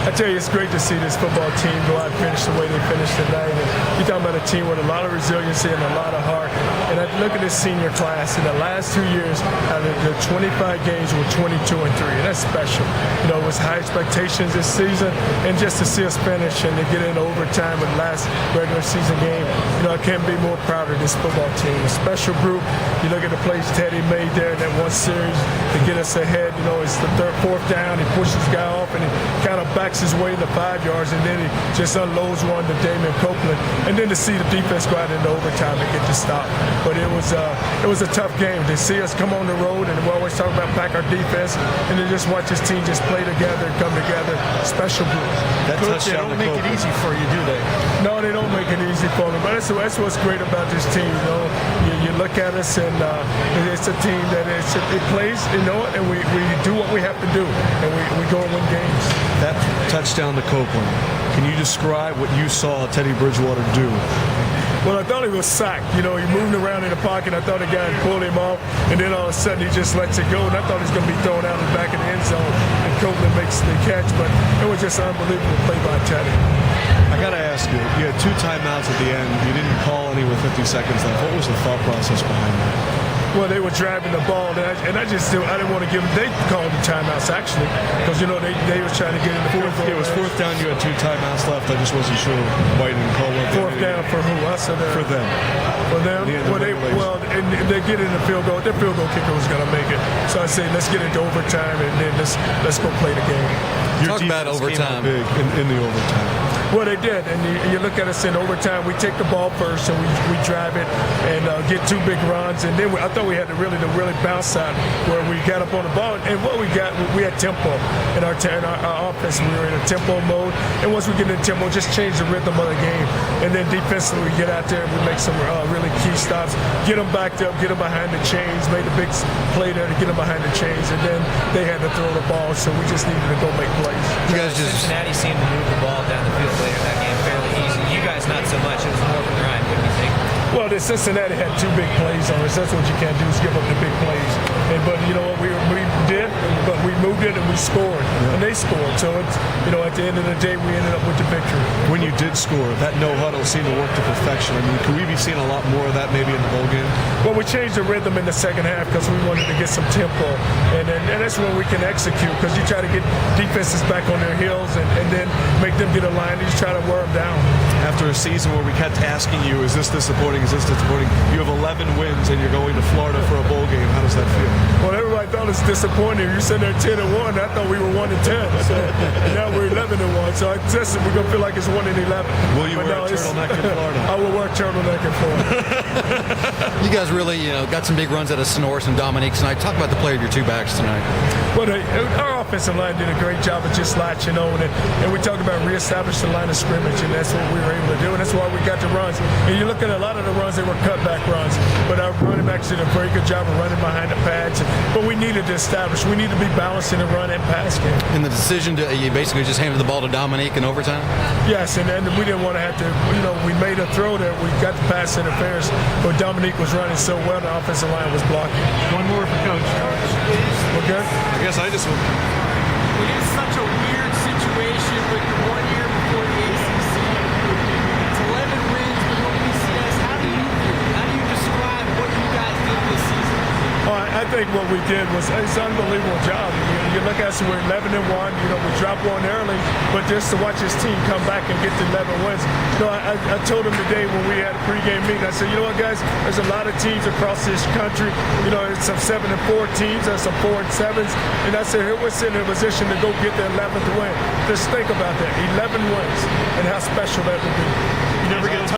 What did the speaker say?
I tell you, it's great to see this football team go out and finish the way they finished tonight. And you're talking about a team with a lot of resiliency and a lot of heart. And I look at this senior class. In the last 2 years, out of the 25 games, we're 22-3, and that's special. You know, it was high expectations this season, and just to see us finish and to get in overtime with the last regular season game, you know, I can't be more proud of this football team. A special group. You look at the plays Teddy made there in that one series to get us ahead. You know, it's the fourth down. He pushes the guy off, and he kind of backs his way to 5 yards, and then he just unloads one to Damian Copeland. And then to see the defense go out into overtime and get the stop. But it was a tough game. To see us come on the road, and we always talk about back our defense, and to just watch this team just play together, come together. Special group. That touchdown don't make it easy for you, do they? No, they don't make it easy for me. But that's what's great about this team. You know, you look at us, and it's a team that it plays, you know, and we do what we have to do, and we go and win games. That touchdown to Copeland. Can you describe what you saw Teddy Bridgewater do? Well, I thought he was sacked. You know, he moved around in the pocket. I thought the guy had pulled him off, and then all of a sudden he just lets it go. And I thought he was going to be thrown out in the back of the end zone, and Copeland makes the catch. But it was just an unbelievable play by Teddy. I got to ask you, you had 2 timeouts at the end. You didn't call any with 50 seconds left. What was the thought process behind that? Well, they were driving the ball, and I didn't want to give them. They called the timeouts actually, because you know they were trying to get in the fourth. It was fourth down. You had 2 timeouts left. I just wasn't sure why you didn't call one. Fourth down for who? Us or them? For them. For them. And they get in the field goal. Their field goal kicker was going to make it. So I say, let's get into overtime, and then let's go play the game. Talk about overtime. Big in the overtime. Well, they did, and you look at us in overtime. We take the ball first, and we drive it and get 2 big runs, and then I thought we had to really bounce out where we got up on the ball. And what we got, we had tempo in our offense. We were in a tempo mode, and once we get in tempo, just change the rhythm of the game. And then defensively, we get out there and we make some really key stops, get them backed up, get them behind the chains, made a big play there to get them behind the chains, and then they had to throw the ball, so we just needed to go make plays. You guys Cincinnati seemed to move the ball down the field later that game fairly easy. You guys not so much. It was more of a grind. What do you think? Well, Cincinnati had 2 big plays on us. That's what you can't do, is give up the big plays. But you know what we did, but we moved it and we scored, and they scored. So it's, you know, at the end of the day, we ended up with the victory. When you did score, that no huddle seemed to work to perfection. I mean, could we be seeing a lot more of that maybe in the bowl game? Well, we changed the rhythm in the second half because we wanted to get some tempo, and that's when we can execute, because you try to get defenses back on their heels and then make them get a line and you try to wear them down. After a season where we kept asking you, is this disappointing, is this disappointing? You have 11 wins and you're going to Florida for a bowl game. How does that feel? Well, everybody thought it was disappointing. You said they're 10-1. I thought we were 1-10. So now we're 11-1. So I guess we're gonna feel like it's 1-11. Will you wear a turtleneck in Florida? I will wear a turtleneck in Florida. You guys really, got some big runs out of Sonoris and Dominique tonight. Talk about the play of your 2 backs tonight. Well, our offensive line did a great job of just latching on, and we talked about reestablishing the line of scrimmage, and that's what we were able to do, and that's why we got the runs. And you look at a lot of the runs, they were cutback runs, but our running backs did a very good job of running behind the pads. But we needed to establish, we need to be balanced in the run and pass game. And the decision to, you basically just handed the ball to Dominique in overtime? Yes, and we didn't want to have to, we made a throw there, we got the pass interference, but Dominique was running so well, the offensive line was blocking. One more for Coach. We're good? I guess I just... It is such a weird situation with the 1 year before the ACC. It's 11 wins before BCS. How do you feel? How do you describe what you guys did this season? I think what we did was, it's an unbelievable job. You look at us, we're 11-1. We dropped one early, but just to watch this team come back and get to 11 wins. I told them today when we had a pregame meeting, I said, you know what, guys, there's a lot of teams across this country. It's some 7-4 teams, there's some 4-7s, and I said, here we're sitting in a position to go get the 11th win. Just think about that, 11 wins, and how special that would be. You never get